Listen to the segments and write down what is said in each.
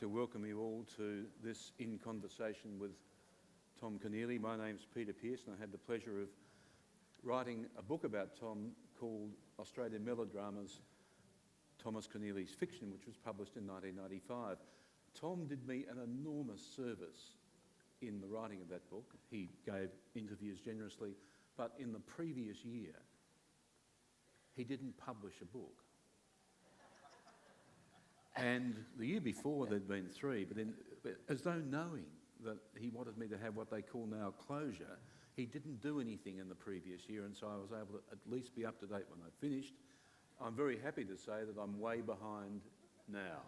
to welcome you all to this In Conversation with Tom Keneally. My name's Peter Pearce, and I had the pleasure of writing a book about Tom called Australian Melodramas, Thomas Keneally's Fiction, which was published in 1995. Tom did me an enormous service in the writing of that book. He gave interviews generously, but in the previous year, he didn't publish a book. And the year before there'd been 3, but as though knowing that he wanted me to have what they call now closure, he didn't do anything in the previous year, and so I was able to at least be up to date when I finished. I'm very happy to say that I'm way behind now.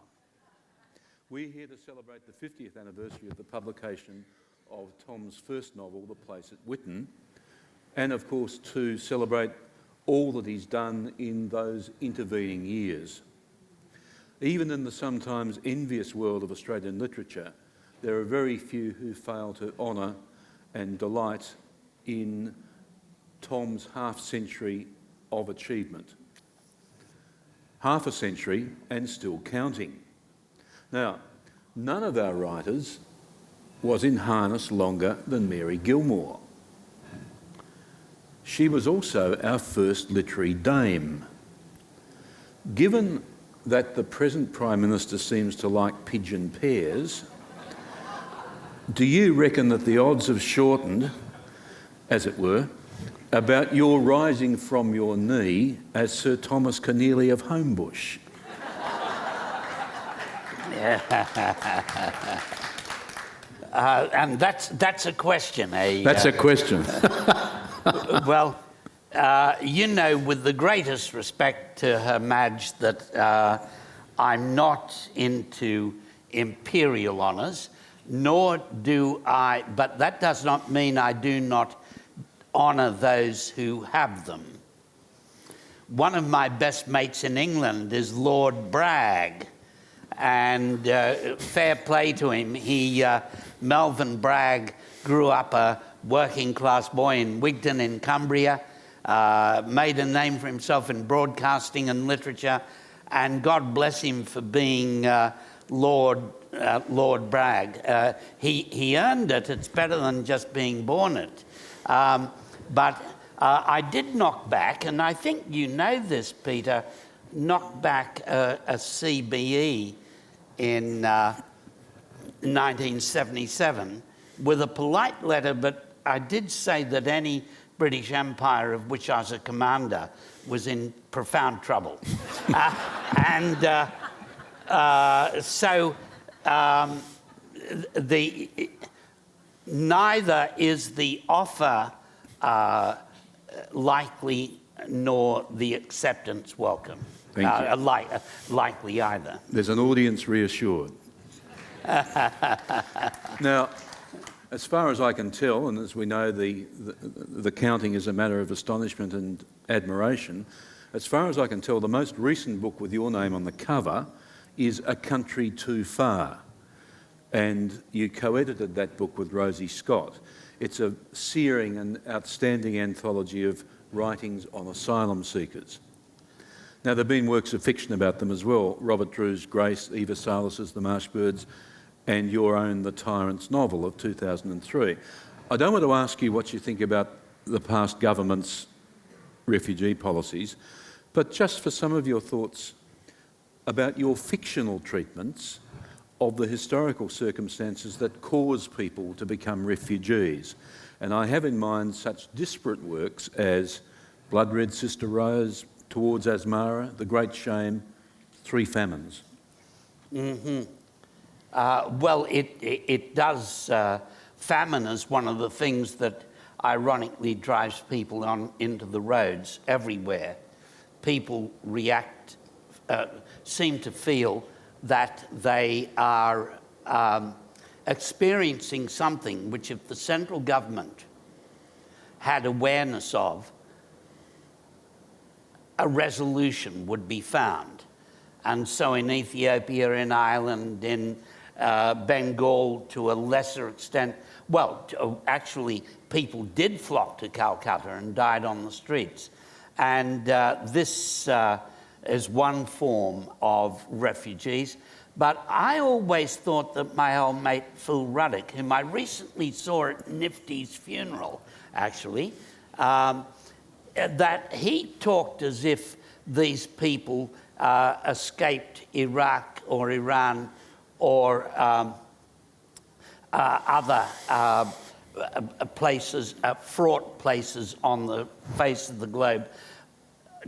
We're here to celebrate the 50th anniversary of the publication of Tom's first novel, The Place at Whitton, and of course to celebrate all that he's done in those intervening years. Even in the sometimes envious world of Australian literature, there are very few who fail to honour and delight in Tom's half-century of achievement. Half a century and still counting. Now, none of our writers was in harness longer than Mary Gilmore. She was also our first literary dame. Given that the present Prime Minister seems to like pigeon pears, do you reckon that the odds have shortened, as it were, about your rising from your knee as Sir Thomas Keneally of Homebush? And that's a question, eh? That's a question. Well, you know, with the greatest respect to Her Madge, that I'm not into imperial honours, nor do I, but that does not mean I do not honour those who have them. One of my best mates in England is Lord Bragg, and fair play to him. Melvyn Bragg grew up a working class boy in Whitton in Cumbria, made a name for himself in broadcasting and literature, and God bless him for being Lord Bragg. He earned it. It's better than just being born it. But I did knock back, and I think you know this, Peter, knocked back a CBE in 1977 with a polite letter, but I did say that any British Empire of which I was a commander was in profound trouble. Neither is the offer likely nor the acceptance welcome. Thank you. Likely either. There's an audience reassured. Now, as far as I can tell, and as we know, the counting is a matter of astonishment and admiration, as far as I can tell, the most recent book with your name on the cover is A Country Too Far, and you co-edited that book with Rosie Scott. It's a searing and outstanding anthology of writings on asylum seekers. Now, there have been works of fiction about them as well. Robert Drew's Grace, Eva Salis's The Marsh Birds, and your own The Tyrant's novel of 2003. I don't want to ask you what you think about the past government's refugee policies, but just for some of your thoughts about your fictional treatments of the historical circumstances that cause people to become refugees. And I have in mind such disparate works as Blood Red Sister Rose, Towards Asmara, The Great Shame, Three Famines. Mm-hmm. Well, it does. Famine is one of the things that ironically drives people into the roads everywhere. People seem to feel that they are experiencing something which, if the central government had awareness of, a resolution would be found. And so in Ethiopia, in Ireland, in Bengal to a lesser extent, actually people did flock to Calcutta and died on the streets. And this is one form of refugees. But I always thought that my old mate Phil Ruddock, whom I recently saw at Nifty's funeral, actually, that he talked as if these people escaped Iraq or Iran or other places, fraught places on the face of the globe,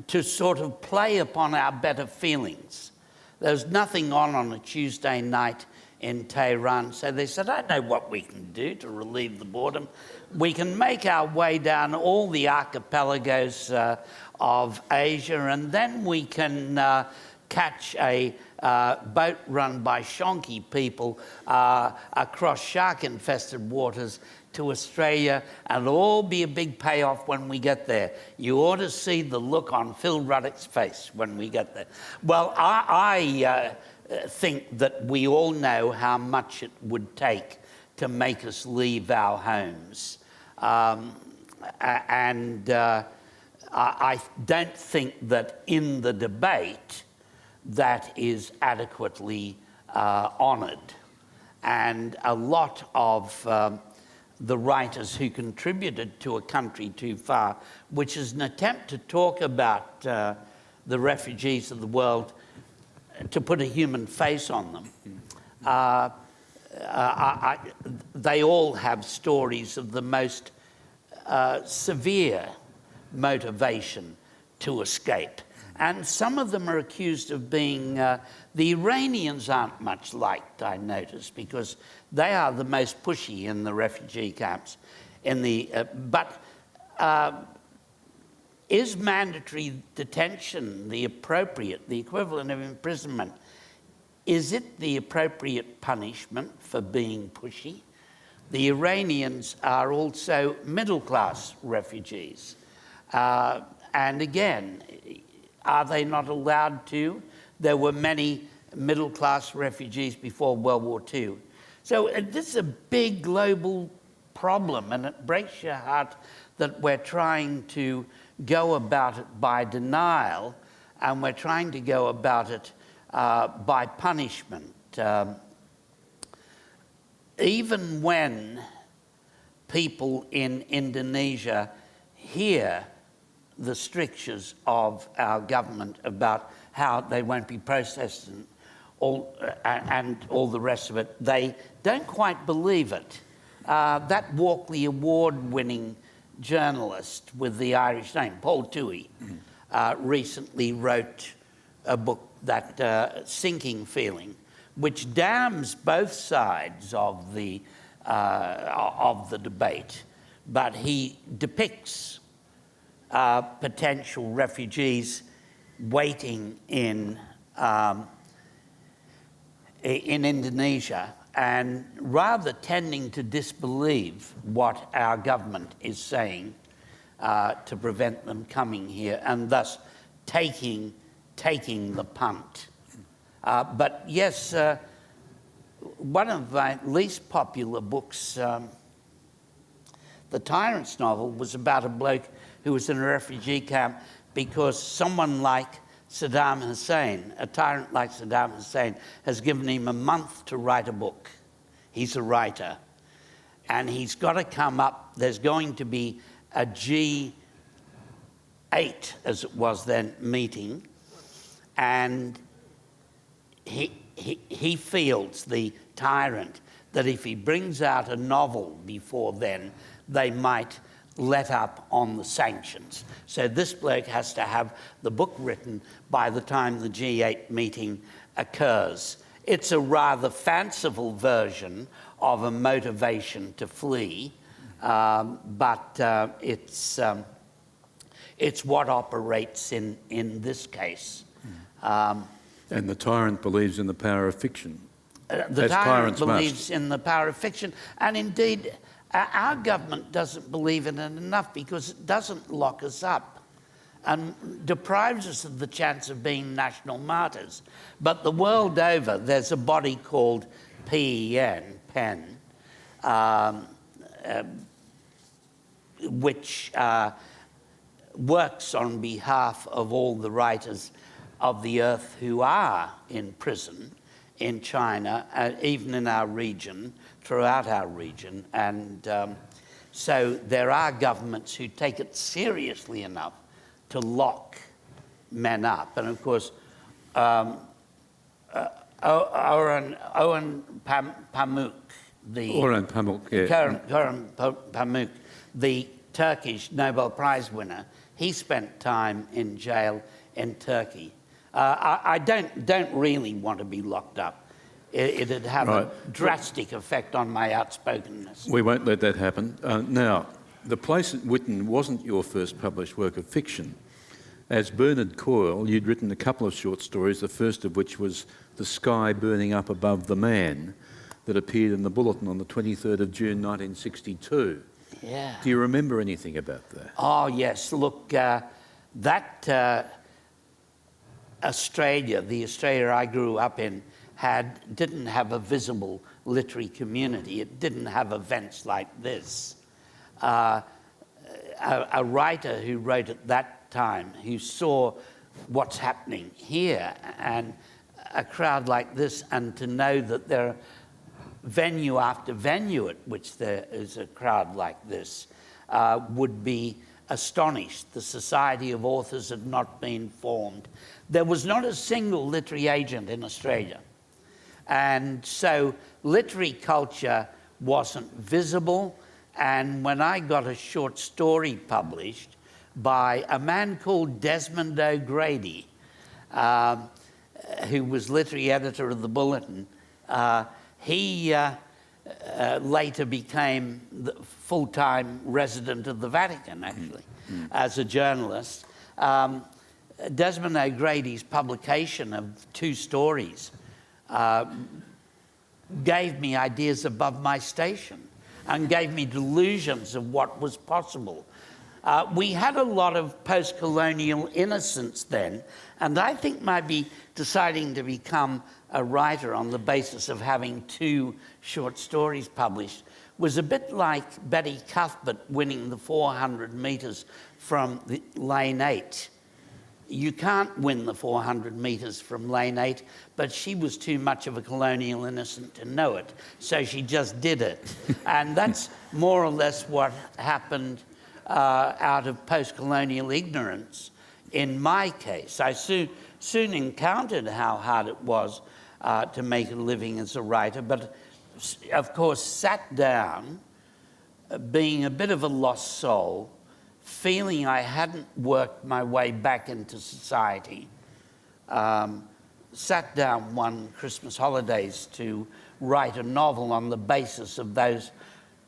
to sort of play upon our better feelings. There's nothing on a Tuesday night in Tehran, so they said, I know what we can do to relieve the boredom. We can make our way down all the archipelagos of Asia, and then we can catch a boat run by Shonky people across shark-infested waters to Australia, and it'll all be a big payoff when we get there. You ought to see the look on Phil Ruddock's face when we get there. Well, I think that we all know how much it would take to make us leave our homes. I don't think that in the debate that is adequately honoured. And a lot of the writers who contributed to A Country Too Far, which is an attempt to talk about the refugees of the world, to put a human face on them, they all have stories of the most severe motivation to escape. And some of them are accused of being... the Iranians aren't much liked, I noticed, because they are the most pushy in the refugee camps. Is mandatory detention the equivalent of imprisonment? Is it the appropriate punishment for being pushy? The Iranians are also middle-class refugees. And again, are they not allowed to? There were many middle-class refugees before World War II. So this is a big global problem, and it breaks your heart that we're trying to go about it by denial, and we're trying to go about it by punishment. Even when people in Indonesia hear the strictures of our government about how they won't be processed and all the rest of it, they don't quite believe it. That Walkley Award-winning journalist with the Irish name, Paul Toohey, recently wrote a book, that Sinking Feeling, which damns both sides of the debate, but he depicts potential refugees waiting in Indonesia, and rather tending to disbelieve what our government is saying to prevent them coming here, and thus taking the punt. But yes, one of my least popular books, the Tyrant's novel, was about a bloke who was in a refugee camp because someone like Saddam Hussein, a tyrant like Saddam Hussein, has given him a month to write a book. He's a writer. And he's got to come up, there's going to be a G8, as it was then, meeting, and he feels, the tyrant, that if he brings out a novel before then, they might let up on the sanctions. So this bloke has to have the book written by the time the G8 meeting occurs. It's a rather fanciful version of a motivation to flee, but it's what operates in this case. And the tyrant believes in the power of fiction. The tyrant believes in the power of fiction, and indeed our government doesn't believe in it enough, because it doesn't lock us up and deprives us of the chance of being national martyrs. But the world over, there's a body called PEN, which works on behalf of all the writers of the earth who are in prison in China, even in our region, throughout our region. And so there are governments who take it seriously enough to lock men up. And of course, Owen Pamuk, Orhan Pamuk, yeah. Orhan Pamuk, the Turkish Nobel Prize winner, he spent time in jail in Turkey. I don't really want to be locked up. It'd have a drastic effect on my outspokenness. We won't let that happen. Now, The Place at Whitton wasn't your first published work of fiction. As Bernard Coyle, you'd written a couple of short stories, the first of which was The Sky Burning Up Above the Man, that appeared in the Bulletin on the 23rd of June 1962. Yeah. Do you remember anything about that? Oh, yes. Look, that Australia, the Australia I grew up in, didn't have a visible literary community. It didn't have events like this. A writer who wrote at that time, who saw what's happening here and a crowd like this, and to know that there are venue after venue at which there is a crowd like this, would be astonished. The Society of Authors had not been formed. There was not a single literary agent in Australia. And so literary culture wasn't visible. And when I got a short story published by a man called Desmond O'Grady, who was literary editor of the Bulletin, he later became the full-time resident of the Vatican, actually, as a journalist. Desmond O'Grady's publication of 2 stories gave me ideas above my station and gave me delusions of what was possible. We had a lot of post-colonial innocence then, and I think maybe deciding to become a writer on the basis of having 2 short stories published was a bit like Betty Cuthbert winning the 400 metres from lane 8. You can't win the 400 metres from lane 8, but she was too much of a colonial innocent to know it, so she just did it. And that's more or less what happened out of post-colonial ignorance in my case. I soon encountered how hard it was to make a living as a writer, but of course sat down, being a bit of a lost soul, feeling I hadn't worked my way back into society. Sat down one Christmas holidays to write a novel on the basis of those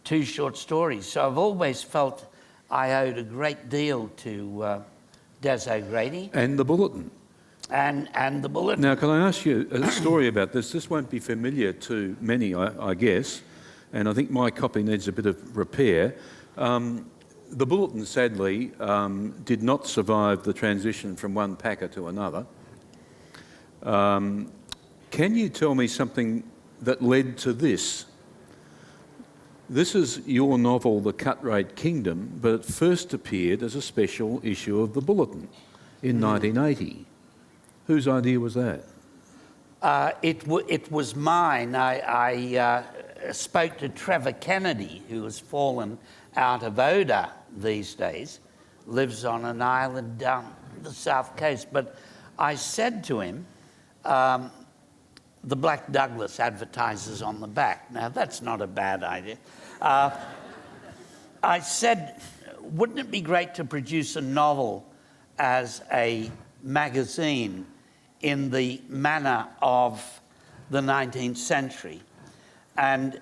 2 short stories. So I've always felt I owed a great deal to Des O'Grady. And the Bulletin. And the Bulletin. Now, can I ask you a story about this? This won't be familiar to many, I guess, and I think my copy needs a bit of repair. The Bulletin, sadly, did not survive the transition from one packer to another. Can you tell me something that led to this? This is your novel, The Cut-Rate Kingdom, but it first appeared as a special issue of the Bulletin in 1980. Whose idea was that? It was mine. I spoke to Trevor Kennedy, who has fallen out of odour these days, lives on an island down the south coast. But I said to him, the Black Douglas advertises on the back. Now, that's not a bad idea. I said, wouldn't it be great to produce a novel as a magazine in the manner of the 19th century? And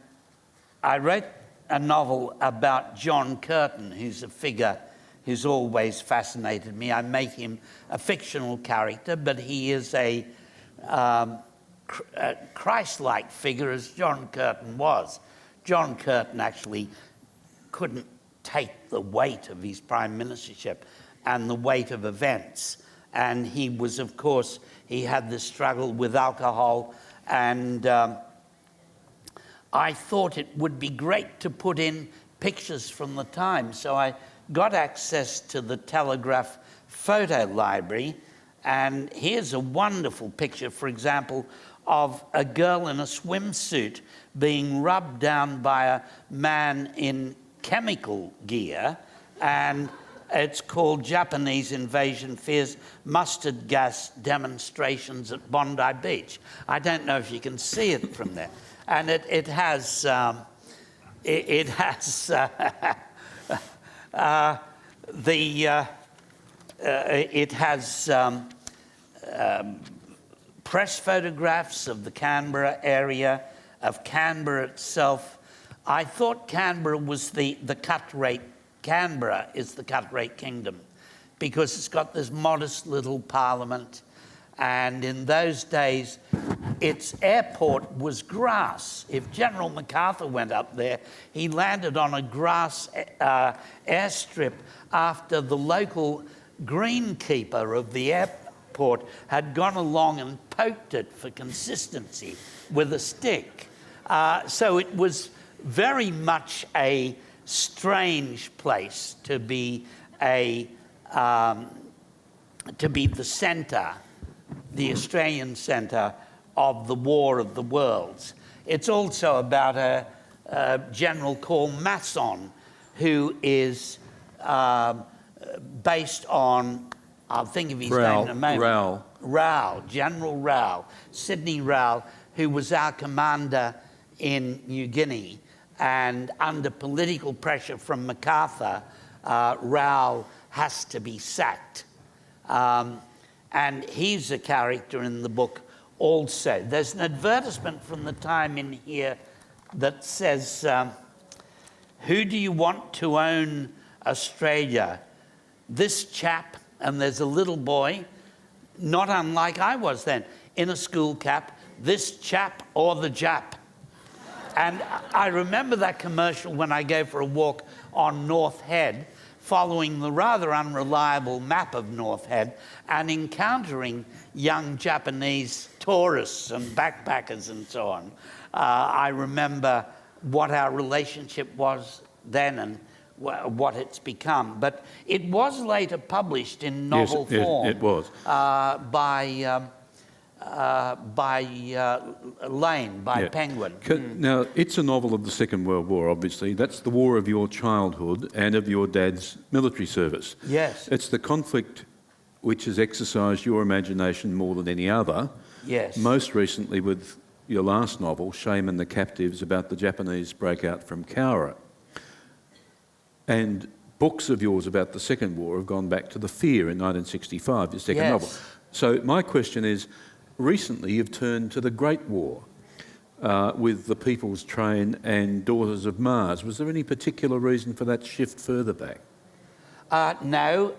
I wrote a novel about John Curtin, who's a figure who's always fascinated me. I make him a fictional character, but he is a Christ-like figure, as John Curtin was. John Curtin actually couldn't take the weight of his prime ministership and the weight of events. And he was, of course, he had this struggle with alcohol, and I thought it would be great to put in pictures from the time. So I got access to the Telegraph photo library, and here's a wonderful picture, for example, of a girl in a swimsuit being rubbed down by a man in chemical gear, and it's called Japanese Invasion Fears Mustard Gas Demonstrations at Bondi Beach. I don't know if you can see it from there. And it has press photographs of the Canberra area, of Canberra itself. I thought Canberra was the cut-rate. Canberra is the cut-rate kingdom because it's got this modest little parliament, and in those days its airport was grass. If General MacArthur went up there, he landed on a grass airstrip after the local greenkeeper of the airport had gone along and poked it for consistency with a stick. So it was very much a strange place to be the centre, the Australian centre of the War of the Worlds. It's also about a general called Masson, who is based on, I'll think of his name in a moment. Rao, General Rao, Sidney Rao, who was our commander in New Guinea. And under political pressure from MacArthur, Rao has to be sacked. And he's a character in the book also. There's an advertisement from the time in here that says, who do you want to own Australia? This chap, and there's a little boy, not unlike I was then, in a school cap, this chap or the Jap. And I remember that commercial when I go for a walk on North Head, following the rather unreliable map of North Head and encountering young Japanese tourists and backpackers and so on. I remember what our relationship was then and what it's become. But it was later published in novel form. It was. Lane, by Penguin. Now, it's a novel of the Second World War, obviously. That's the war of your childhood and of your dad's military service. Yes. It's the conflict which has exercised your imagination more than any other. Yes. Most recently with your last novel, Shame and the Captives, about the Japanese breakout from Cowra. And books of yours about the Second War have gone back to The Fear in 1965, your second novel. So my question is, recently you've turned to the Great War with The People's Train and Daughters of Mars. Was there any particular reason for that shift further back? No.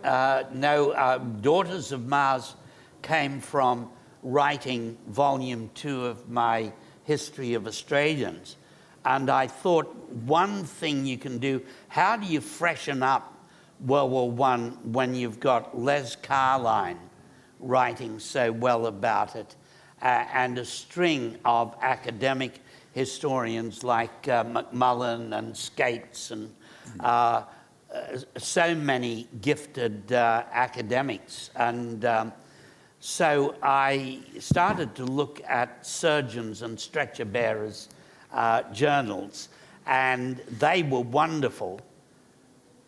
Daughters of Mars came from writing volume 2 of my History of Australians. And I thought one thing you can do, how do you freshen up World War I when you've got Les Carline writing so well about it, and a string of academic historians like McMullen and Skates and so many gifted academics. And so I started to look at surgeons and stretcher bearers' journals, and they were wonderful.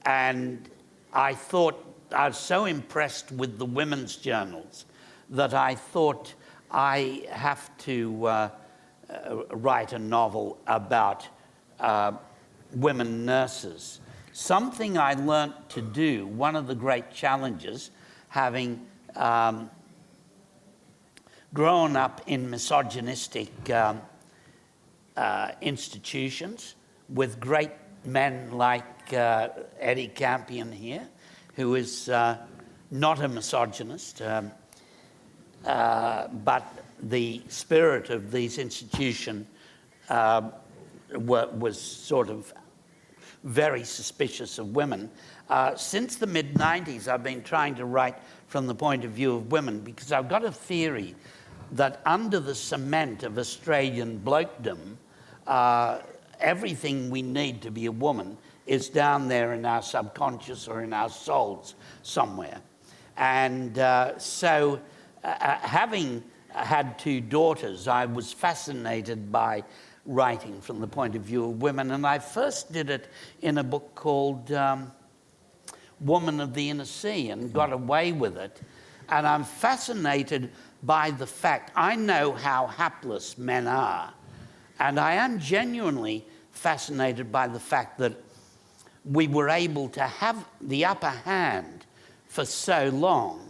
And I thought, I was so impressed with the women's journals that I thought I have to write a novel about women nurses. Something I learnt to do, one of the great challenges, having grown up in misogynistic institutions with great men like Eddie Campion here, who is not a misogynist, but the spirit of these institutions was sort of very suspicious of women. Since the mid-90s, I've been trying to write from the point of view of women, because I've got a theory that under the cement of Australian blokedom, everything we need to be a woman is down there in our subconscious or in our souls somewhere. And so having had 2 daughters, I was fascinated by writing from the point of view of women, and I first did it in a book called Woman of the Inner Sea, and got away with it. And I'm fascinated by the fact, I know how hapless men are, and I am genuinely fascinated by the fact that we were able to have the upper hand for so long.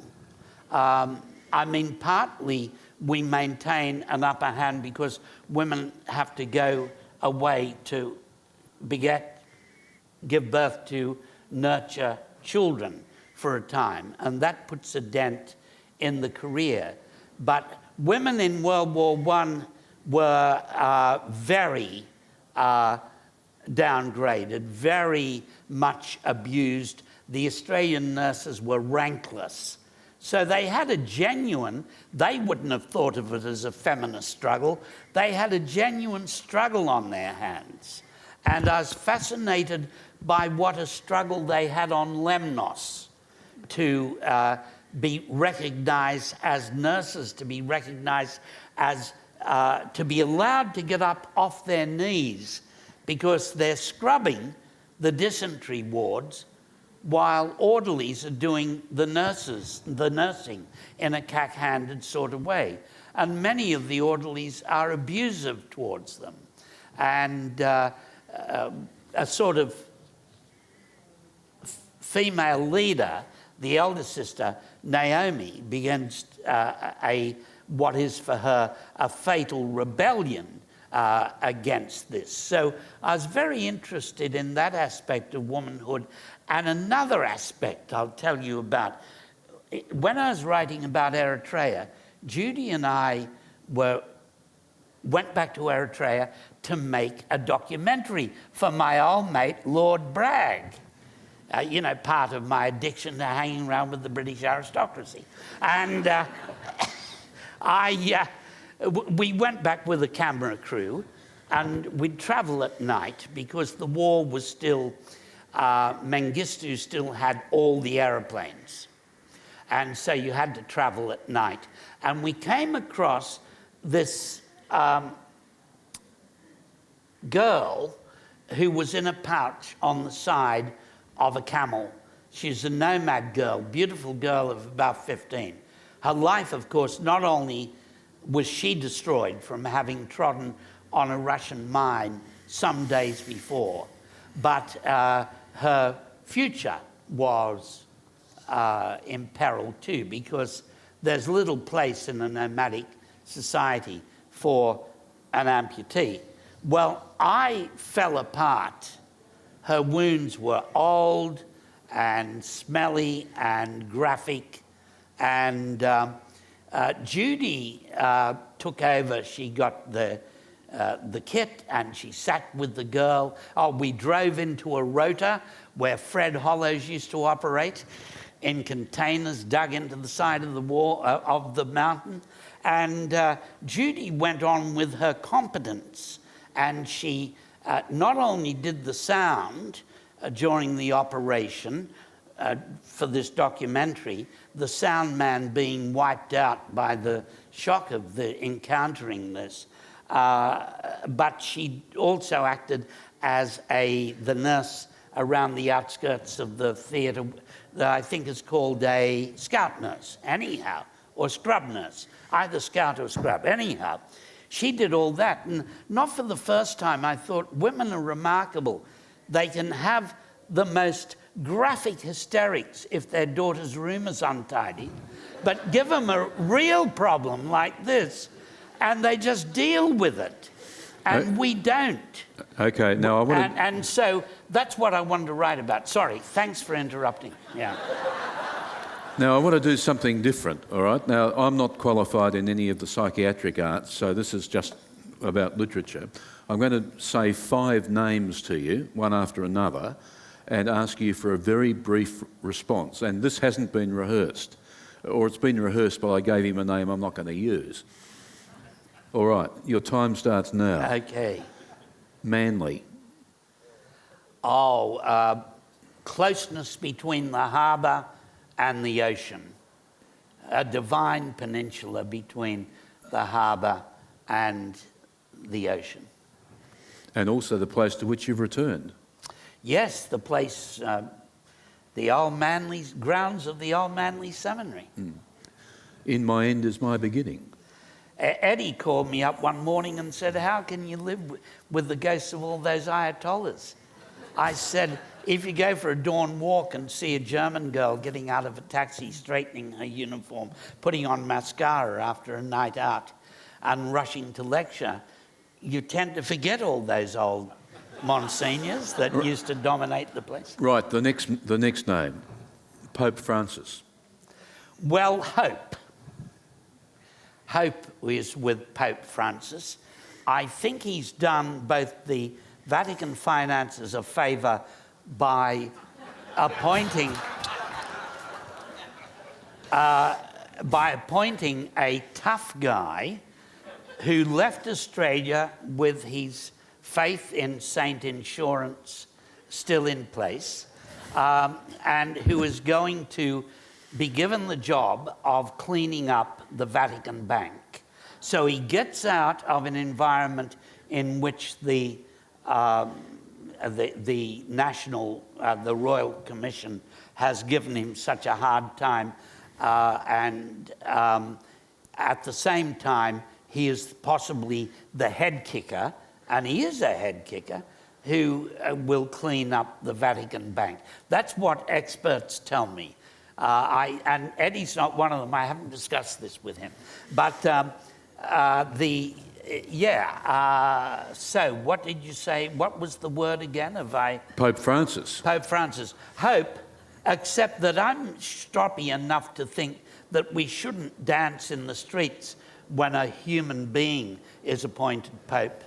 I mean, partly we maintain an upper hand because women have to go away to beget, give birth to, nurture children for a time, and that puts a dent in the career. But women in World War I were very downgraded, very much abused. The Australian nurses were rankless. So they had a genuine, they wouldn't have thought of it as a feminist struggle, they had a genuine struggle on their hands. And I was fascinated by what a struggle they had on Lemnos to be recognised as nurses, to be recognised as, to be allowed to get up off their knees because they're scrubbing the dysentery wards while orderlies are doing the nursing in a cack-handed sort of way. And many of the orderlies are abusive towards them. And a sort of female leader, the elder sister, Naomi, begins what is for her a fatal rebellion against this. So I was very interested in that aspect of womanhood. And another aspect I'll tell you about, when I was writing about Eritrea, Judy and I went back to Eritrea to make a documentary for my old mate, Lord Bragg. You know, part of my addiction to hanging around with the British aristocracy. And we went back with a camera crew, and we'd travel at night because the war was still, Mengistu still had all the aeroplanes. And so you had to travel at night. And we came across this girl who was in a pouch on the side of a camel. She's a nomad girl, beautiful girl of about 15. Her life, of course, not only was she destroyed from having trodden on a Russian mine some days before, but her future was in peril too, because there's little place in a nomadic society for an amputee. Well, I fell apart. Her wounds were old and smelly and graphic, and Judy took over. She got the kit, and she sat with the girl. Oh, we drove into a rota where Fred Hollows used to operate in containers dug into the side of the wall of the mountain. And Judy went on with her competence, and she not only did the sound during the operation for this documentary, the sound man being wiped out by the shock of the encountering this, but she also acted as the nurse around the outskirts of the theatre that I think is called a scout nurse, anyhow, or scrub nurse, either scout or scrub, anyhow. She did all that, and not for the first time I thought women are remarkable. They can have the most graphic hysterics if their daughter's room is untidy, but give them a real problem like this, and they just deal with it, and we don't. Okay, now I want to... And so that's what I wanted to write about. Sorry, thanks for interrupting. Yeah. Now, I want to do something different, all right? Now, I'm not qualified in any of the psychiatric arts, so this is just about literature. I'm going to say 5 names to you, one after another, and ask you for a very brief response. And this hasn't been rehearsed, or it's been rehearsed, but I gave him a name I'm not going to use. All right, your time starts now. Okay. Manly. Oh, closeness between the harbour and the ocean. A divine peninsula between the harbour and the ocean. And also the place to which you've returned. Yes, the place, the Old Manly, grounds of the Old Manly Seminary. In my end is my beginning. Eddie called me up one morning and said, how can you live with the ghosts of all those Ayatollahs? I said, if you go for a dawn walk and see a German girl getting out of a taxi, straightening her uniform, putting on mascara after a night out, and rushing to lecture, you tend to forget all those old monsignors that used to dominate the place. Right, the next name, Pope Francis. Well, Hope is with Pope Francis. I think he's done both the Vatican finances a favour by appointing a tough guy who left Australia with his faith in Saint Insurance still in place, and who is going to be given the job of cleaning up the Vatican Bank. So he gets out of an environment in which the Royal Commission has given him such a hard time, and at the same time, he is possibly the head kicker, and he is a head kicker, who will clean up the Vatican Bank. That's what experts tell me. And Eddie's not one of them. I haven't discussed this with him. But so what did you say? What was the word again? Pope Francis. Pope Francis. Hope, except that I'm stroppy enough to think that we shouldn't dance in the streets when a human being is appointed Pope,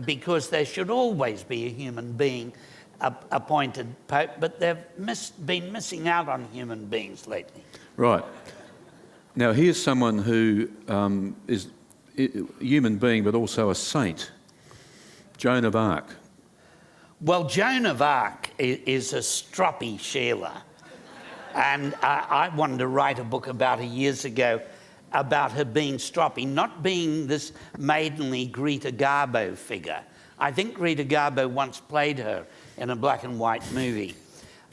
because there should always be a human being appointed Pope, but they've been missing out on human beings lately. Right. Now, here's someone who is a human being but also a saint, Joan of Arc. Well, Joan of Arc is a stroppy Sheila, and I wanted to write a book about her years ago about her being stroppy, not being this maidenly Greta Garbo figure. I think Greta Garbo once played her in a black and white movie.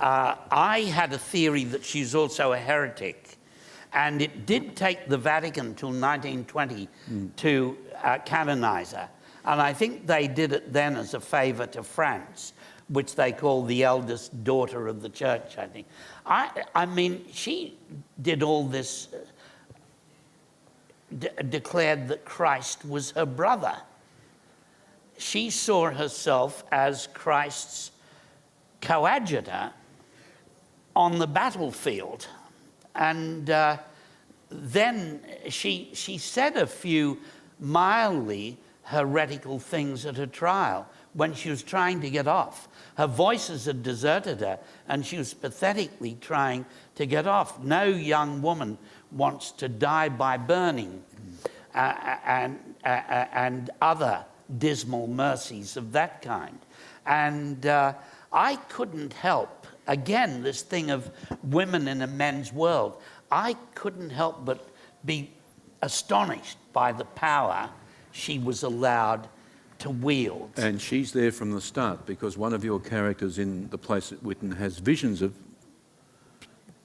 I had a theory that she's also a heretic, and it did take the Vatican till 1920 to canonize her. And I think they did it then as a favour to France, which they call the eldest daughter of the church, I think. I mean, she did all this, declared that Christ was her brother. She saw herself as Christ's coadjutor on the battlefield. And then she said a few mildly heretical things at her trial when she was trying to get off. Her voices had deserted her, and she was pathetically trying to get off. No young woman wants to die by burning, and other dismal mercies of that kind. And I couldn't help, again, this thing of women in a men's world, I couldn't help but be astonished by the power she was allowed to wield. And she's there from the start, because one of your characters in The Place at Whitton has visions of,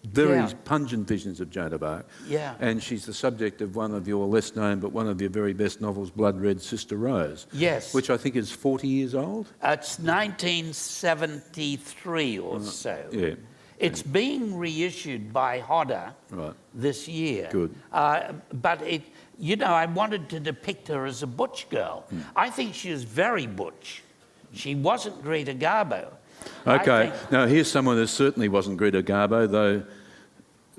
very pungent visions of Joan of Arc. Yeah. And she's the subject of one of your less known but one of your very best novels, Blood Red Sister Rose. Yes. Which I think is 40 years old? It's 1973 or so. Yeah. It's being reissued by Hodder this year. Good. But it, you know, I wanted to depict her as a butch girl. I think she was very butch. She wasn't Greta Garbo. Okay, now here's someone who certainly wasn't Greta Garbo, though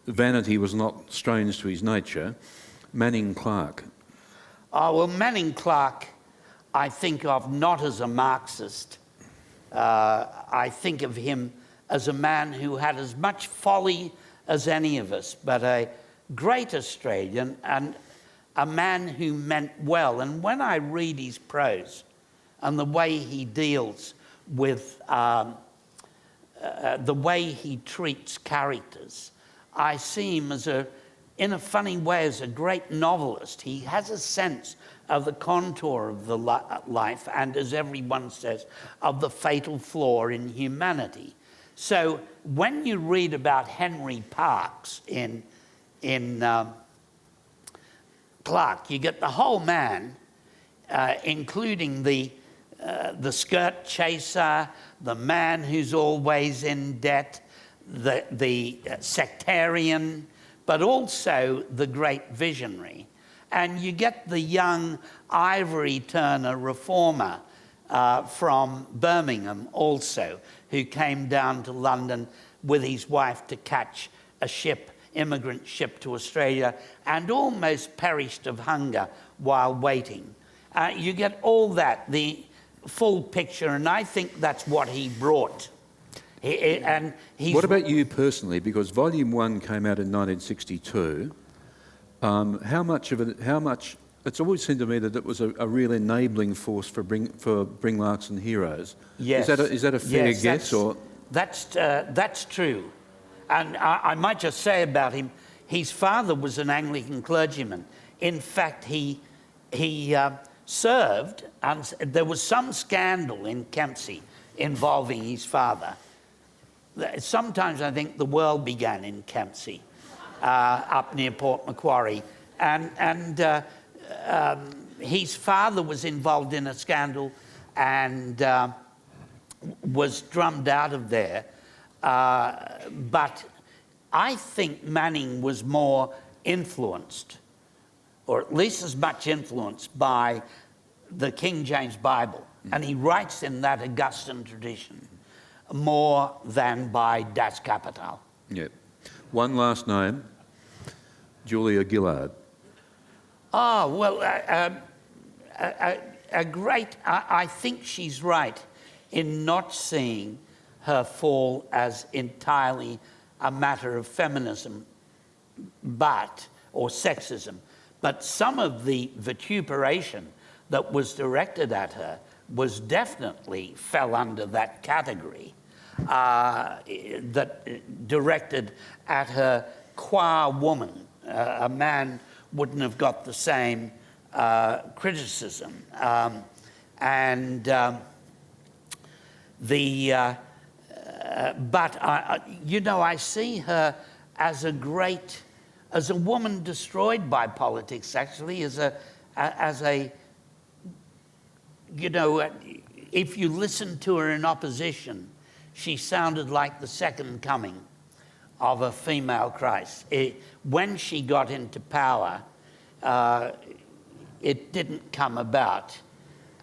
vanity was not strange to his nature, Manning Clark. Oh, well, Manning Clark I think of not as a Marxist. I think of him as a man who had as much folly as any of us, but a great Australian and a man who meant well. And when I read his prose and the way he deals with the way he treats characters, I see him as a in a funny way, is a great novelist. He has a sense of the contour of the life and, as everyone says, of the fatal flaw in humanity. So when you read about Henry Parkes in Clark, you get the whole man, including the skirt chaser, the man who's always in debt, the sectarian, but also the great visionary. And you get the young ivory turner reformer from Birmingham also, who came down to London with his wife to catch a ship, immigrant ship to Australia, and almost perished of hunger while waiting. You get all that, the full picture, and I think that's what he brought. What about you personally? Because Volume 1 came out in 1962. How much? It's always seemed to me that it was a real enabling force for Bringlarks and Heroes. Yes. Is that a fair guess? That's true. And I might just say about him, his father was an Anglican clergyman. In fact, he served, and there was some scandal in Kempsey involving his father. Sometimes I think the world began in Kempsey, up near Port Macquarie. And his father was involved in a scandal and was drummed out of there. But I think Manning was more influenced, or at least as much influenced, by the King James Bible. And he writes in that Augustan tradition more than by Das Kapital. Yeah. One last name, Julia Gillard. Oh, well, a great... I think she's right in not seeing her fall as entirely a matter of feminism, or sexism. But some of the vituperation that was directed at her definitely fell under that category, that directed at her qua woman. A man wouldn't have got the same criticism. But I see her as a woman destroyed by politics, actually, as a if you listen to her in opposition, she sounded like the second coming of a female Christ. When she got into power, it didn't come about.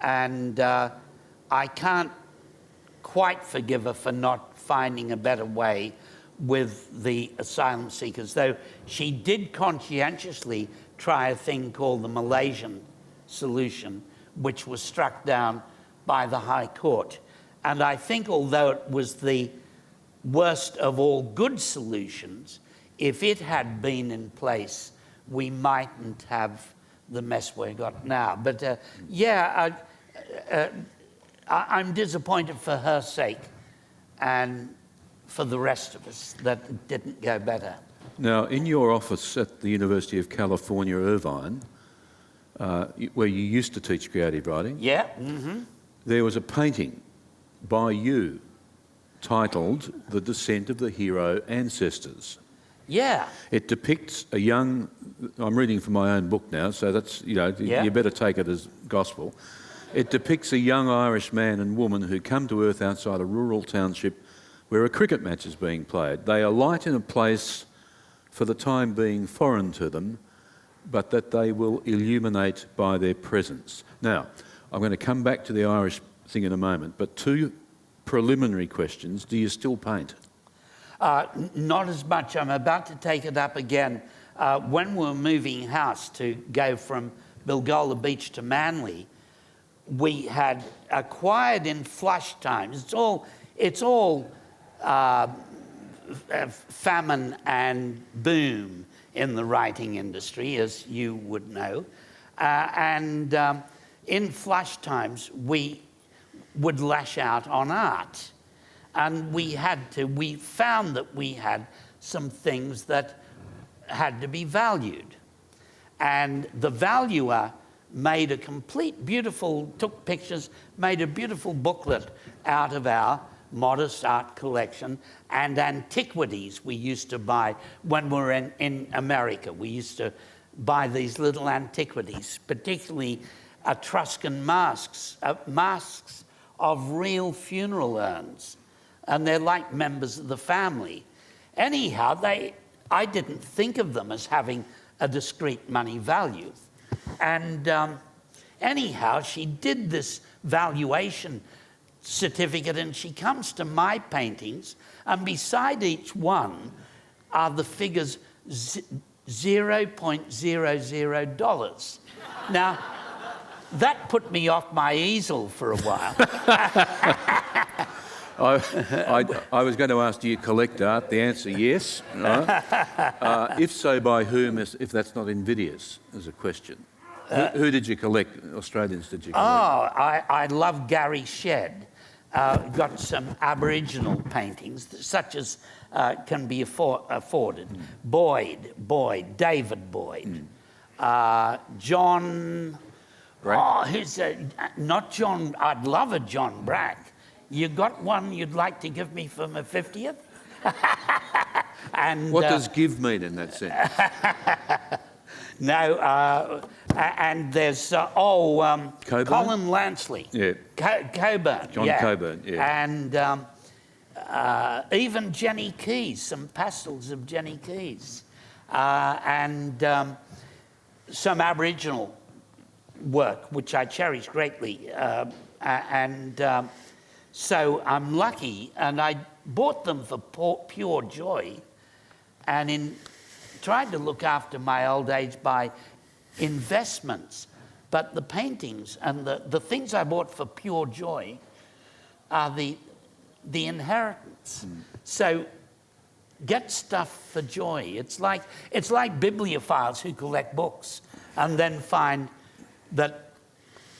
And I can't quite forgive her for not finding a better way with the asylum seekers, though she did conscientiously try a thing called the Malaysian solution, which was struck down by the High Court. And I think although it was the worst of all good solutions, if it had been in place, we mightn't have the mess we got now. But I'm disappointed for her sake and for the rest of us that it didn't go better. Now, in your office at the University of California, Irvine, where you used to teach creative writing, there was a painting by you titled "The Descent of the Hero Ancestors." Yeah. It depicts a young... I'm reading from my own book now, so that's, you better take it as gospel. It depicts a young Irish man and woman who come to earth outside a rural township where a cricket match is being played. They alight in a place for the time being foreign to them, but that they will illuminate by their presence. Now, I'm going to come back to the Irish thing in a moment, but two preliminary questions. Do you still paint? Not as much. I'm about to take it up again. When we were moving house to go from Bilgola Beach to Manly, we had acquired in flush times. It's all famine and boom in the writing industry, as you would know. In flush times, we would lash out on art. And we found that we had some things that had to be valued. And the valuer made a took pictures, made a beautiful booklet out of our modest art collection and antiquities we used to buy when we were in America. We used to buy these little antiquities, particularly Etruscan masks of real funeral urns. And they're like members of the family. Anyhow, I didn't think of them as having a discrete money value. And anyhow, she did this valuation certificate, and she comes to my paintings, and beside each one are the figures $0.00. Now, that put me off my easel for a while. I was going to ask, do you collect art? The answer, yes. Right? If so, by whom, if that's not invidious, is a question. Who did you collect? Australians did you collect? Oh, I love Gary Shedd. Got some Aboriginal paintings, such as can be afforded. David Boyd. John... Brack? Oh, not John... I'd love a John Brack. You got one you'd like to give me for my 50th? And what does give mean in that sense? No, and there's Colin Lansley. Yeah. Coburn. John Coburn, yeah. And even Jenny Keys, some pastels of Jenny Keys. And some Aboriginal work, which I cherish greatly. So I'm lucky, and I bought them for pure joy, and tried to look after my old age by investments. But the paintings and the things I bought for pure joy are the inheritance. So get stuff for joy. It's like bibliophiles who collect books and then find that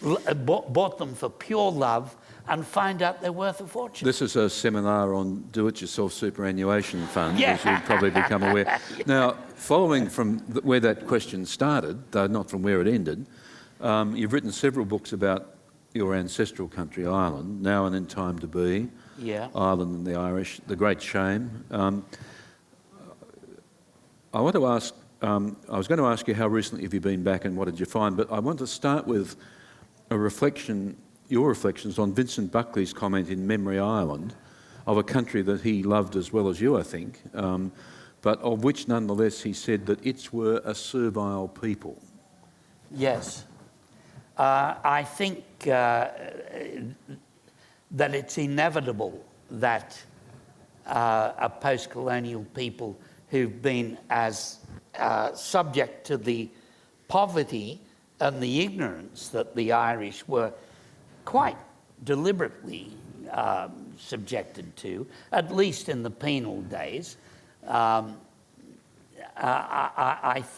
bought them for pure love and find out they're worth a fortune. This is a seminar on do-it-yourself superannuation funds, as you've probably become aware. Now, following from where that question started, though not from where it ended, you've written several books about your ancestral country, Ireland, Now and in Time to Be, Ireland and the Irish, The Great Shame. I want to ask, I was going to ask you how recently have you been back and what did you find, but I want to start with a reflection, your reflections on Vincent Buckley's comment in Memory Island of a country that he loved as well as you, I think, but of which nonetheless he said that its were a servile people. Yes. I think that it's inevitable that a post-colonial people who've been as subject to the poverty and the ignorance that the Irish were quite deliberately subjected to, at least in the penal days. I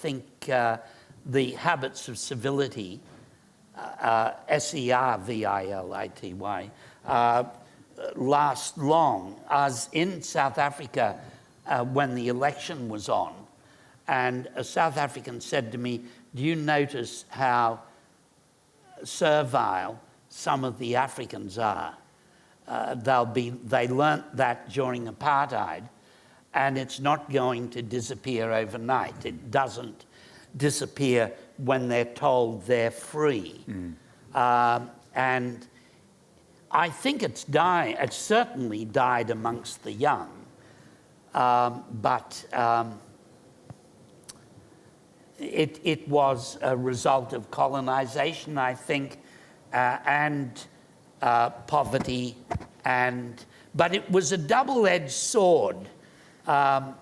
think the habits of civility, servility, last long. As in South Africa, when the election was on, and a South African said to me, do you notice how servile some of the Africans are? They learnt that during apartheid, and it's not going to disappear overnight. It doesn't disappear when they're told they're free. And I think it's certainly died amongst the young, but it was a result of colonization, I think, and poverty, but it was a double-edged sword. I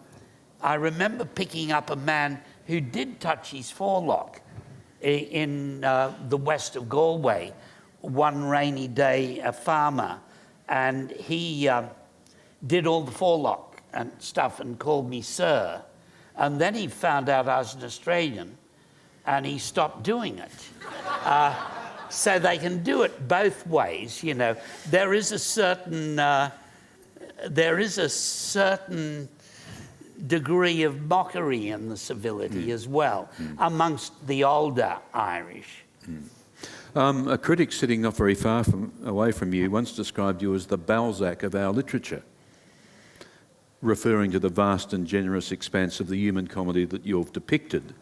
remember picking up a man who did touch his forelock in the west of Galway, one rainy day, a farmer, and he did all the forelock and stuff and called me sir. And then he found out I was an Australian, and he stopped doing it. So they can do it both ways, you know. There is a certain degree of mockery in the civility as well amongst the older Irish. A critic sitting not very far away from you once described you as the Balzac of our literature, referring to the vast and generous expanse of the human comedy that you've depicted.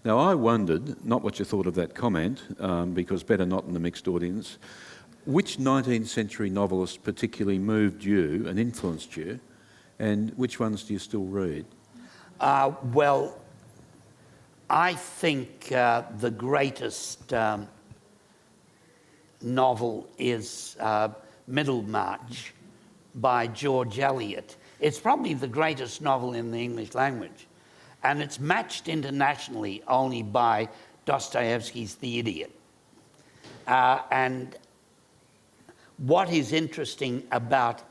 Now, I wondered, not what you thought of that comment, because better not in the mixed audience, which 19th century novelist particularly moved you and influenced you, and which ones do you still read? Well, I think the greatest novel is Middlemarch by George Eliot. It's probably the greatest novel in the English language, and it's matched internationally only by Dostoevsky's The Idiot. And what is interesting about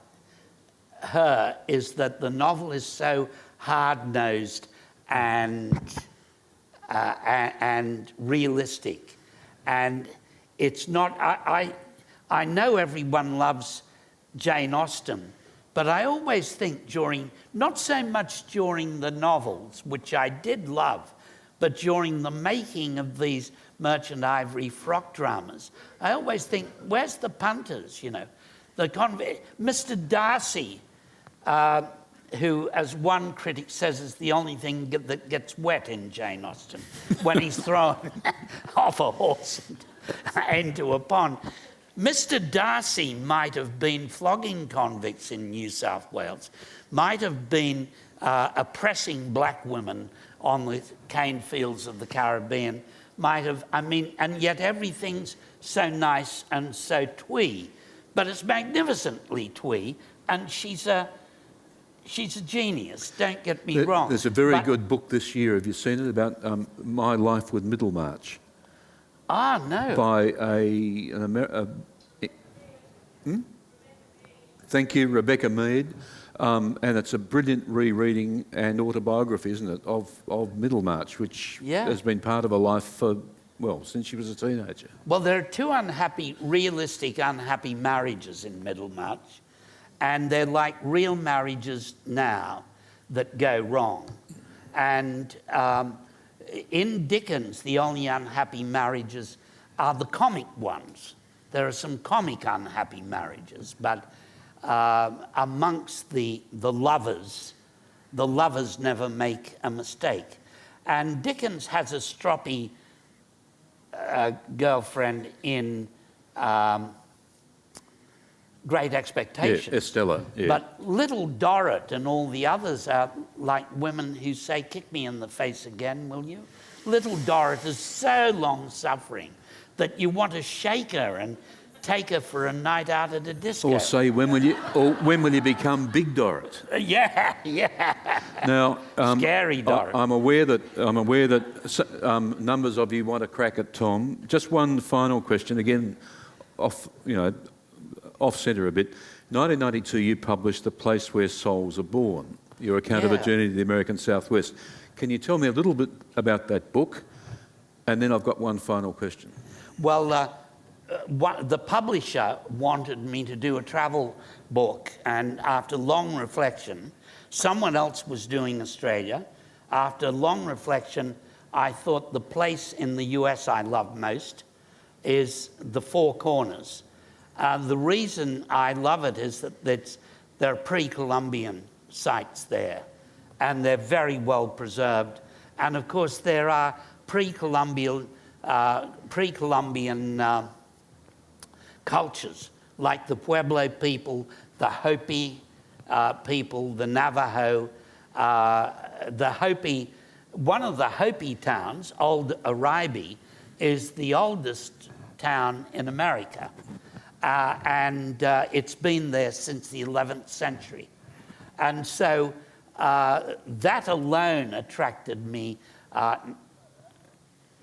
her is that the novel is so hard-nosed and realistic, and it's not. I know everyone loves Jane Austen, but I always think not so much during the novels, which I did love, but during the making of these Merchant Ivory frock dramas, I always think, where's the punters, Mr. Darcy, who, as one critic says, is the only thing that gets wet in Jane Austen, when he's thrown off a horse into a pond. Mr. Darcy might have been flogging convicts in New South Wales, might have been oppressing black women on the cane fields of the Caribbean, and yet everything's so nice and so twee, but it's magnificently twee, and she's a genius, don't get me wrong. There's a very good book this year, have you seen it, about My Life with Middlemarch? No. By Thank you, Rebecca Mead. And it's a brilliant rereading and autobiography, isn't it, of Middlemarch, which has been part of her life since she was a teenager. Well, there are two realistic unhappy marriages in Middlemarch, and they're like real marriages now that go wrong. And in Dickens, the only unhappy marriages are the comic ones. There are some comic unhappy marriages, but amongst the lovers never make a mistake. And Dickens has a stroppy girlfriend in Great Expectations. Yeah, Estella. Yeah. But Little Dorrit and all the others are like women who say, "Kick me in the face again, will you?" Little Dorrit is so long-suffering that you want to shake her and take her for a night out at a disco. Or say, when will you become Big Dorrit? Yeah. Now, Scary Dorrit. I'm aware that numbers of you want to crack at Tom. Just one final question, again, off centre a bit. 1992, you published The Place Where Souls Are Born, your account of a journey to the American Southwest. Can you tell me a little bit about that book? And then I've got one final question. Well, the publisher wanted me to do a travel book, and after long reflection, someone else was doing Australia. After long reflection, I thought the place in the US I love most is the Four Corners. The reason I love it is that there are pre-Columbian sites there, and they're very well preserved. And of course, there are pre-Columbian cultures, like the Pueblo people, the Hopi people, the Navajo, the Hopi. One of the Hopi towns, Old Aribe, is the oldest town in America. And it's been there since the 11th century. And so that alone attracted me,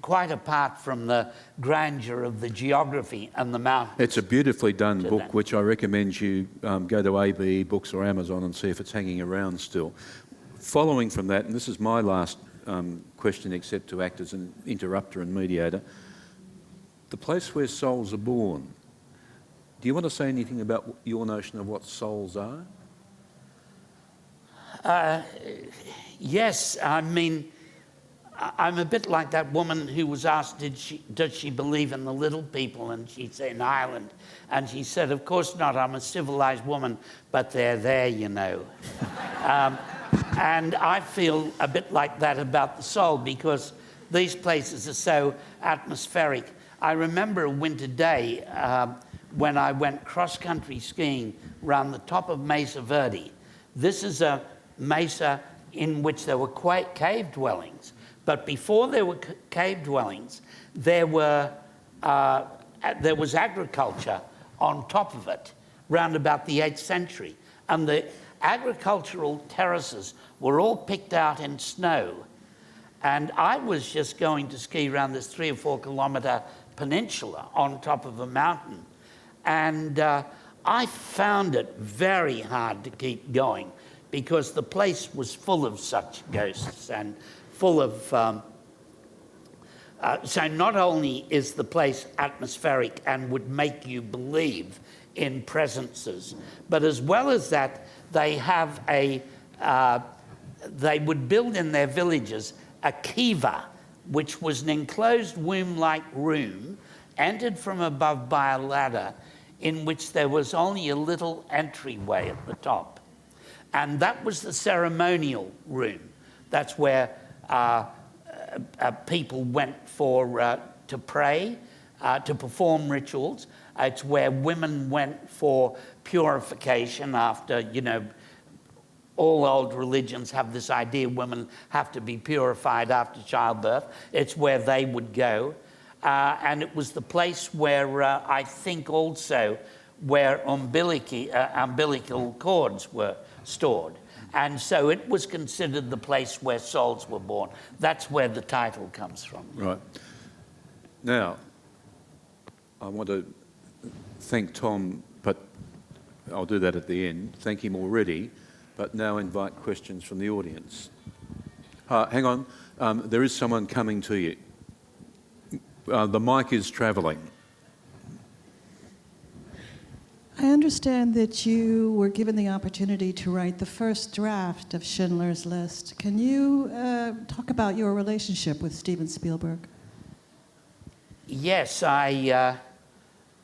quite apart from the grandeur of the geography and the mountains. It's a beautifully done book, which I recommend you go to ABE Books or Amazon and see if it's hanging around still. Following from that, and this is my last question except to act as an interrupter and mediator, The Place Where Souls Are Born. Do you want to say anything about your notion of what souls are? Yes, I mean, I'm a bit like that woman who was asked, does she believe in the little people? And she said, in Ireland. And she said, of course not, I'm a civilized woman, but they're there, you know. And I feel a bit like that about the soul, because these places are so atmospheric. I remember a winter day when I went cross-country skiing around the top of Mesa Verde. This is a mesa in which there were cave dwellings. But before there were cave dwellings, there was agriculture on top of it, round about the 8th century. And the agricultural terraces were all picked out in snow. And I was just going to ski around this 3 or 4 kilometre peninsula on top of a mountain. And I found it very hard to keep going, because the place was full of such ghosts and full of... so not only is the place atmospheric and would make you believe in presences, but as well as that, they have they would build in their villages a kiva, which was an enclosed womb-like room, entered from above by a ladder, in which there was only a little entryway at the top. And that was the ceremonial room. That's where people went to pray, to perform rituals. It's where women went for purification after, you know, all old religions have this idea women have to be purified after childbirth. It's where they would go. And it was the place where I think also where umbilical cords were stored. And so it was considered the place where souls were born. That's where the title comes from. Right. Now, I want to thank Tom, but I'll do that at the end. Thank him already, but now invite questions from the audience. Hang on, there is someone coming to you. The mic is travelling. I understand that you were given the opportunity to write the first draft of Schindler's List. Can you talk about your relationship with Steven Spielberg? Yes, I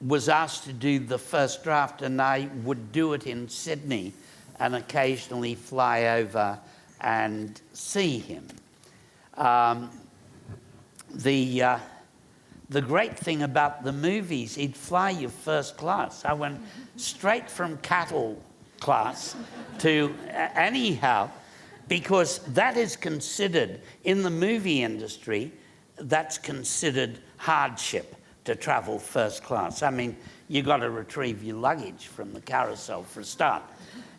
was asked to do the first draft, and I would do it in Sydney and occasionally fly over and see him. The great thing about the movies, he'd fly you first class. I went straight from cattle class to anyhow, because that is considered, in the movie industry, that's considered hardship to travel first class. I mean, you got to retrieve your luggage from the carousel for a start.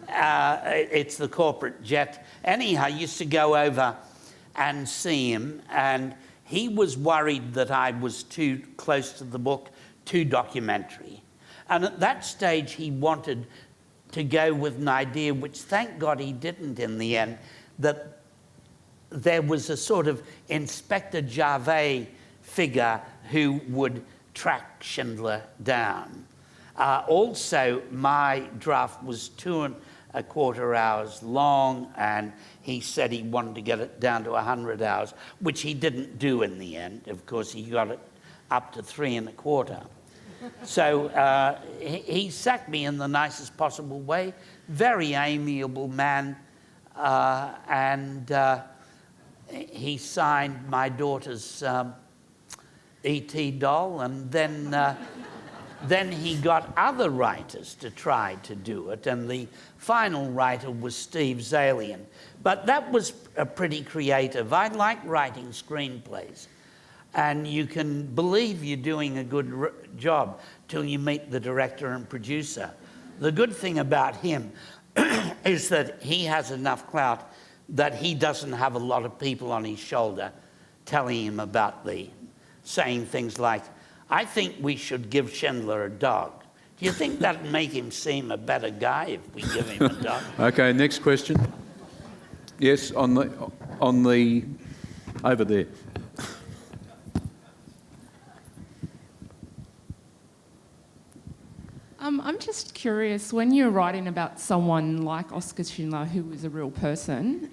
It's the corporate jet. Anyhow, I used to go over and see him, and he was worried that I was too close to the book, too documentary. And at that stage, he wanted to go with an idea, which thank God he didn't in the end, that there was a sort of Inspector Javert figure who would track Schindler down. Also, my draft was 2.25 hours long, and he said he wanted to get it down to 100 hours, which he didn't do in the end. Of course, he got it up to 3.25. So he sacked me in the nicest possible way. Very amiable man, and he signed my daughter's E.T. doll, and then he got other writers to try to do it, and the final writer was Steve Zalian. But that was pretty creative. I like writing screenplays, and you can believe you're doing a good job till you meet the director and producer. The good thing about him is that he has enough clout that he doesn't have a lot of people on his shoulder telling him about saying things like, I think we should give Schindler a dog. Do you think that'd make him seem a better guy if we give him a dog? Okay, next question. Yes, on the over there. I'm just curious, when you're writing about someone like Oscar Schindler, who is a real person,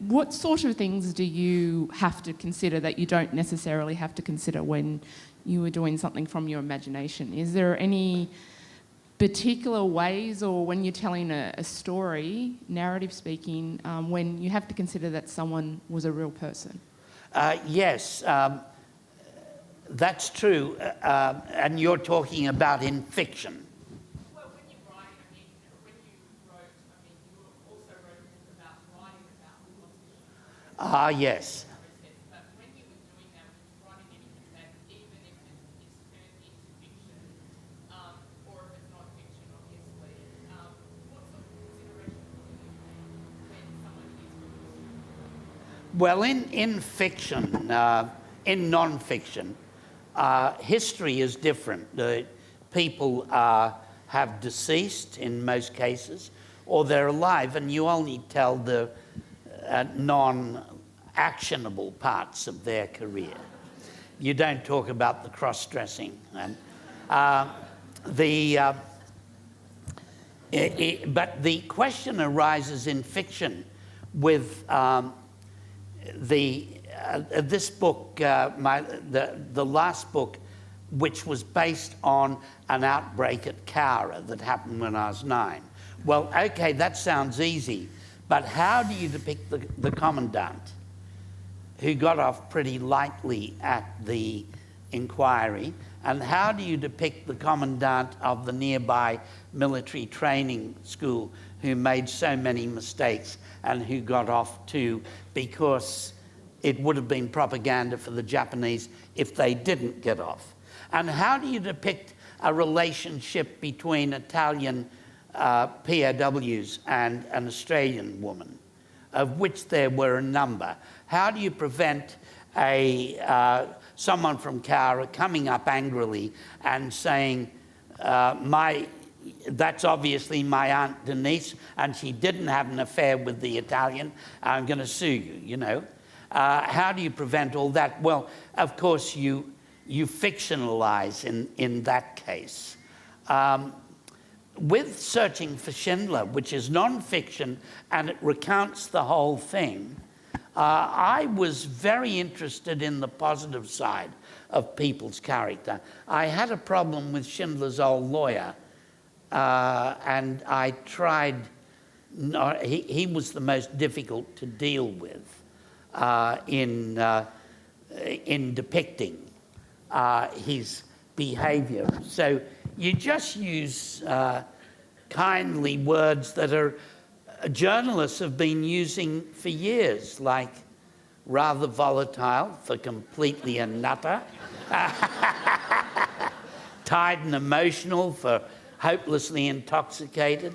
what sort of things do you have to consider that you don't necessarily have to consider when you were doing something from your imagination? Is there any particular ways, or when you're telling a story, narrative speaking, when you have to consider that someone was a real person? Yes, that's true. And you're talking about in fiction. Well, when you write, I mean, when you wrote, I mean, you also wrote about writing about Yes. but when you were doing that, were you writing anything that, even if it is turned into fiction, or if it's not fiction, obviously, what sort of considerations do you make when someone is written? Well, in fiction, in non-fiction, history is different. The people have deceased in most cases, or they're alive, and you only tell the non-actionable parts of their career. You don't talk about the cross-dressing. But the question arises in fiction with this book, the last book, which was based on an outbreak at Cowra that happened when I was 9. Well, okay, that sounds easy, but how do you depict the commandant, who got off pretty lightly at the inquiry, and how do you depict the commandant of the nearby military training school, who made so many mistakes and who got off too, because it would have been propaganda for the Japanese if they didn't get off? And how do you depict a relationship between Italian POWs and an Australian woman, of which there were a number? How do you prevent someone from Cowra coming up angrily and saying, that's obviously my Aunt Denise, and she didn't have an affair with the Italian, I'm going to sue you, you know? How do you prevent all that? Well, of course, you fictionalize in that case. With Searching for Schindler, which is non-fiction, and it recounts the whole thing, I was very interested in the positive side of people's character. I had a problem with Schindler's old lawyer, and I tried, he was the most difficult to deal with in depicting his behavior. So you just use kindly words that journalists have been using for years, like rather volatile for completely a nutter, tired and emotional for hopelessly intoxicated,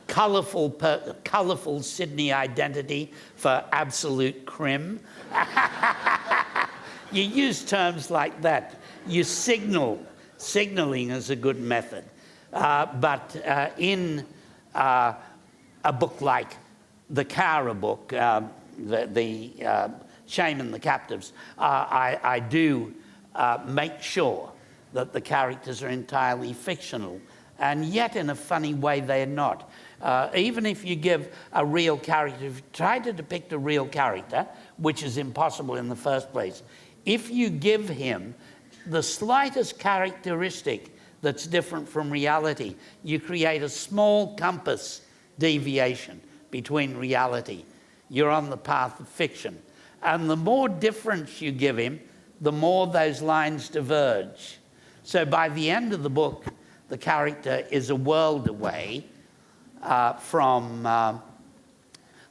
colourful Sydney identity for absolute crim. You use terms like that. You signalling is a good method. But in a book like the Cowra book, the Shame and the Captives, I do make sure that the characters are entirely fictional, and yet in a funny way they're not. Even if you give a real character, if you try to depict a real character, which is impossible in the first place, if you give him the slightest characteristic that's different from reality, you create a small compass deviation between reality. You're on the path of fiction. And the more difference you give him, the more those lines diverge. So by the end of the book, the character is a world away from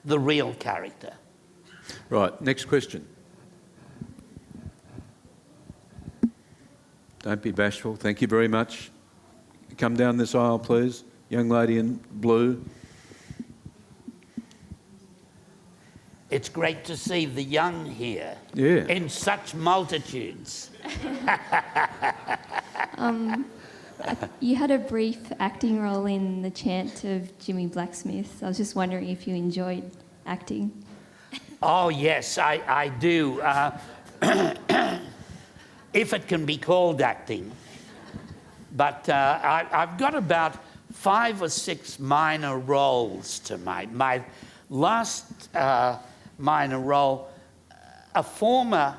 the real character. Right, next question. Don't be bashful. Thank you very much. Come down this aisle, please. Young lady in blue. It's great to see the young here in such multitudes. You had a brief acting role in The Chant of Jimmy Blacksmith. I was just wondering if you enjoyed acting. Oh, yes, I do. If it can be called acting. But I've got about 5 or 6 minor roles to make. My last minor role, a former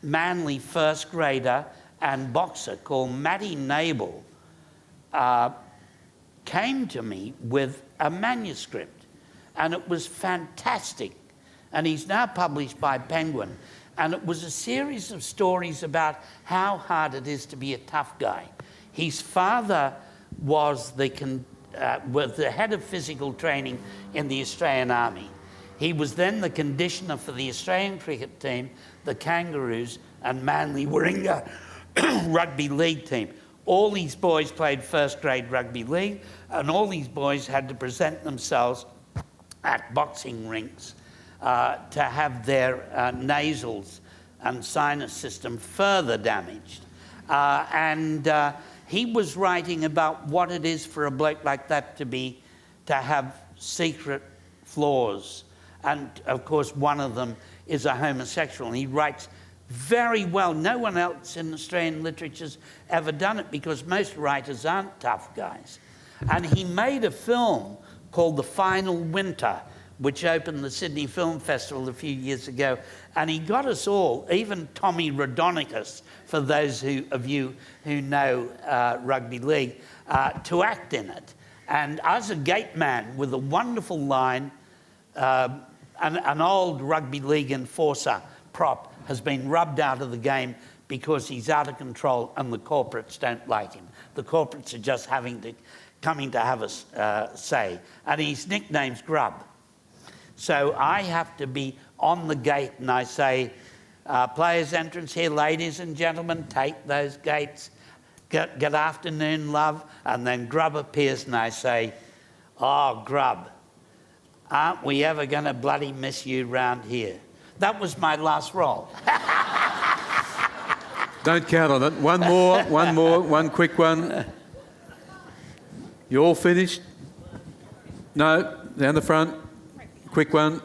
Manly first grader and boxer called Matty Nable came to me with a manuscript, and it was fantastic. And he's now published by Penguin. And it was a series of stories about how hard it is to be a tough guy. His father was the head of physical training in the Australian Army. He was then the conditioner for the Australian cricket team, the Kangaroos, and Manly Warringah rugby league team. All these boys played first grade rugby league, and all these boys had to present themselves at boxing rinks to have their nasals and sinus system further damaged. He was writing about what it is for a bloke like that to have secret flaws. And of course, one of them is a homosexual. And he writes very well. No one else in Australian literature's ever done it, because most writers aren't tough guys. And he made a film called The Final Winter, which opened the Sydney Film Festival a few years ago. And he got us all, even Tommy Raudonikis, for those of you who know rugby league, to act in it. And as a gate man with a wonderful line, an old rugby league enforcer prop has been rubbed out of the game because he's out of control and the corporates don't like him. The corporates are just coming to have a say. And his nickname's Grub. So I have to be on the gate and I say, players' entrance here, ladies and gentlemen, take those gates. Good afternoon, love. And then Grub appears and I say, oh, Grub, aren't we ever going to bloody miss you round here? That was my last role. Don't count on it. One quick one. You all finished? No, down the front. Quick one.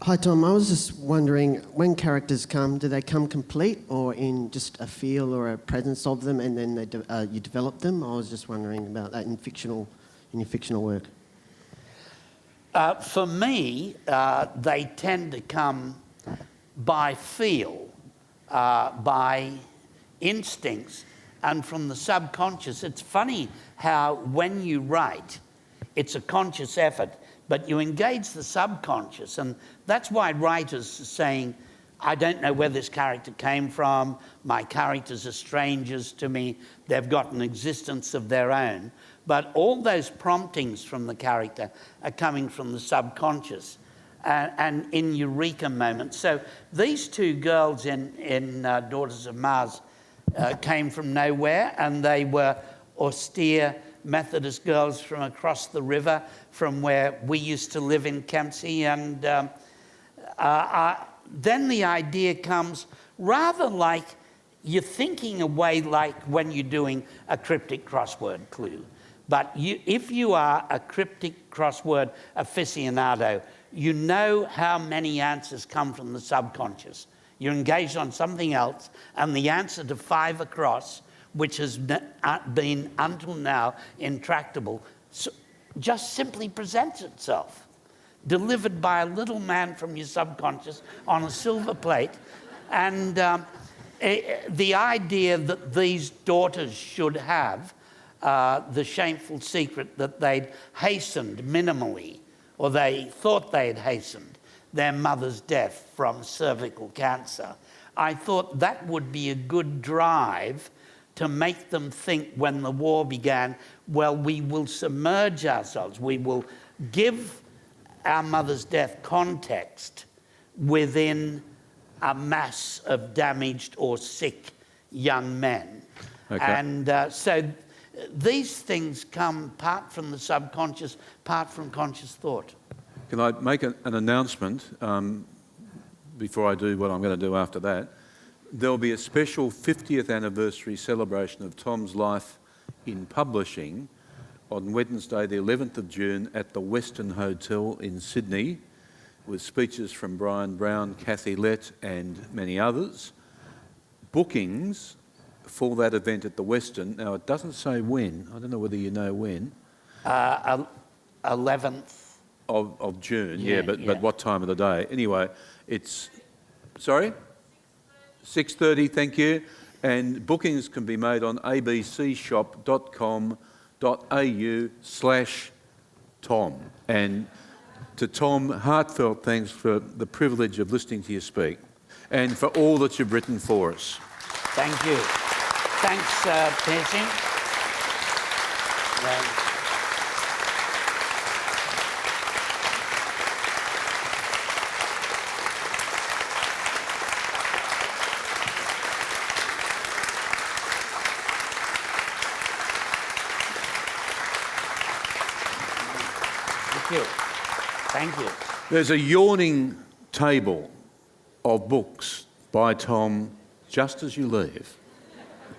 Hi, Tom. I was just wondering, when characters come, do they come complete or in just a feel or a presence of them, and then you develop them? I was just wondering about that in your fictional work. For me, they tend to come by feel, by instincts, and from the subconscious. It's funny how when you write, it's a conscious effort, but you engage the subconscious. And that's why writers are saying, I don't know where this character came from, my characters are strangers to me, they've got an existence of their own. But all those promptings from the character are coming from the subconscious and in eureka moments. So these two girls in Daughters of Mars came from nowhere, and they were austere Methodist girls from across the river, from where we used to live in Kempsey. And then the idea comes rather like you're thinking away like when you're doing a cryptic crossword clue. But if you are a cryptic crossword aficionado, you know how many answers come from the subconscious. You're engaged on something else, and the answer to 5 across, which has been until now intractable, just simply presents itself, delivered by a little man from your subconscious on a silver plate. And the idea that these daughters should have the shameful secret that they'd hastened minimally, or they thought they'd hastened their mother's death from cervical cancer. I thought that would be a good drive to make them think when the war began, well, we will submerge ourselves, we will give our mother's death context within a mass of damaged or sick young men. Okay. And so these things come part from the subconscious, part from conscious thought. Can I make an announcement before I do what I'm going to do after that? There'll be a special 50th anniversary celebration of Tom's life in publishing on Wednesday, the 11th of June at the Whitton Hotel in Sydney, with speeches from Brian Brown, Kathy Lett and many others. bookings for that event at the Western. Now, it doesn't say when. I don't know whether you know when. 11th. Of June, Yeah, but yeah. what time of the day? Anyway, it's... Sorry? 6:30, thank you. And bookings can be made on abcshop.com.au/Tom. And to Tom, heartfelt thanks for the privilege of listening to you speak and for all that you've written for us. Thank you. Thanks, Percy. Thank you. There's a yawning table of books by Tom just as you leave.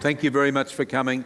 Thank you very much for coming.